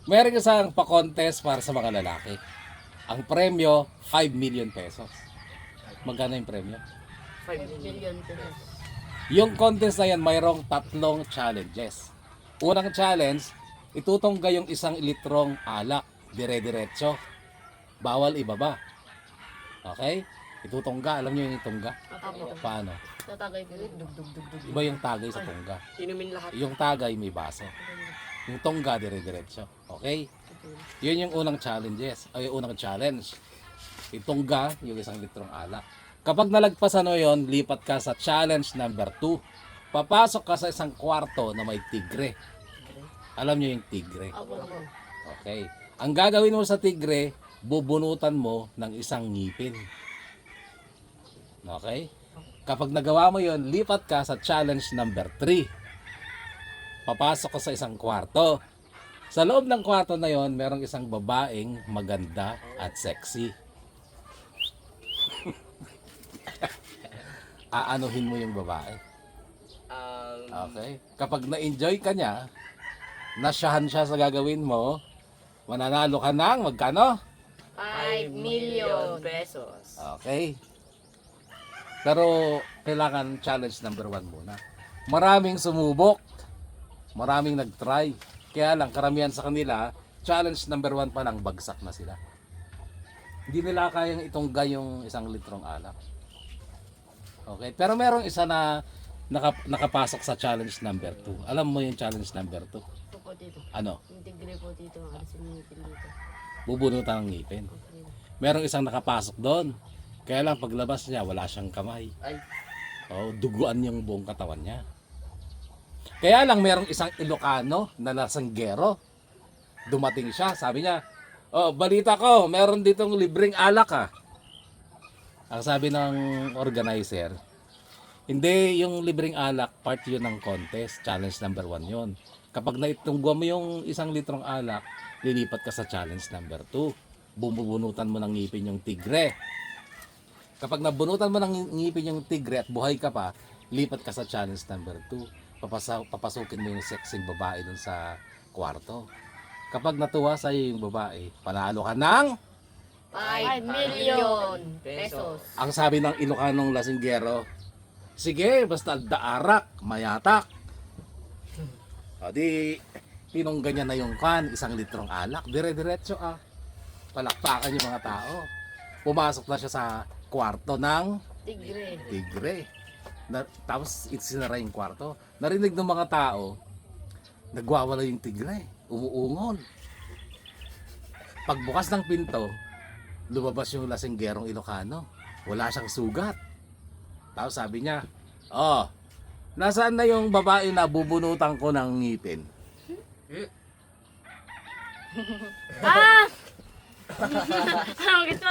Meron isang pa-contest para sa mga lalaki. Ang premyo, 5 million pesos. Magkano yung premyo? 5 million pesos. Yung contest na yan, mayroong 3 challenges. Unang challenge, itutungga yung 1 litrong alak, dire-diretso. Bawal ibaba. Okay? Itutungga, alam nyo yung itungga? Apo. Paano? Tatagay ko yun. Dug. Iba yung tagay sa tungga. Inumin lahat. Yung tagay may baso. Yung tungga, dire-diretso. Okay? Yun yung unang challenges. Ay, yung unang challenge. Itungga, yung 1 litrong alak. Kapag nalagpasan mo yun, lipat ka sa challenge number 2. Papasok ka sa isang kwarto na may tigre. Alam nyo yung tigre? Apo. Okay. Ang gagawin mo sa tigre, bubunutan mo ng 1 ngipin. Okay? Kapag nagawa mo yon, lipat ka sa challenge number 3. Papasok ka sa isang kwarto. Sa loob ng kwarto na yon, merong isang babaeng maganda at sexy. Aanuhin mo yung babae. Okay? Kapag na-enjoy ka niya, nasyahan siya sa gagawin mo, mananalo ka ng magkano? 5 million pesos. Okay? Pero kailangan challenge number 1 muna. Maraming sumubok. Maraming nag-try. Kaya lang karamihan sa kanila, challenge number 1 pa lang bagsak na sila. Hindi nila kayang itungga yung 1 litrong alak. Okay? Pero merong isa na nakapasok sa challenge number 2. Alam mo yung challenge number 2? Ito po dito. Ano? Yung tigre po dito. Alisin yung ngipin dito. Bubunutan ng ngipin. Okay. Merong isang nakapasok doon. Kaya lang paglabas niya, wala siyang kamay. Ay. Oh, duguan yung buong katawan niya. Kaya lang merong isang Ilocano na lasanggero. Dumating siya, sabi niya, "Oh, balita ko, meron ditong libreng alak ah." Ang sabi ng organizer, hindi yung libreng alak, part yun ng contest, challenge number 1 yun. Kapag naitunggo mo yung 1 litrong alak, lilipat ka sa challenge number 2. Bumubunutan mo ng ngipin yung tigre. Kapag nabunutan mo ng ngipin yung tigre at buhay ka pa, lipat ka sa challenge number 2. Papasukin mo yung sexing babae dun sa kwarto. Kapag natuwa sa iyo yung babae, panalo ka ng 5 million pesos. ang sabi ng Ilocanong lasinggero, sige, basta daarak, mayatak. O di, tinungga niya na yung 1 litrong alak, dire-diretso ah. Palakpakan yung mga tao. Pumasok na siya sa kwarto ng Tigre. tigre. Tapos sinara yung kwarto. Narinig ng mga tao, nagwawala yung tigre, umuungol. Pagbukas ng pinto, lumabas yung lasinggerong Ilocano. Wala siyang sugat. Tapos sabi niya, "Oh, nasaan na yung babae na bubunutan ko ng ngipin?" Ah! Ang gito.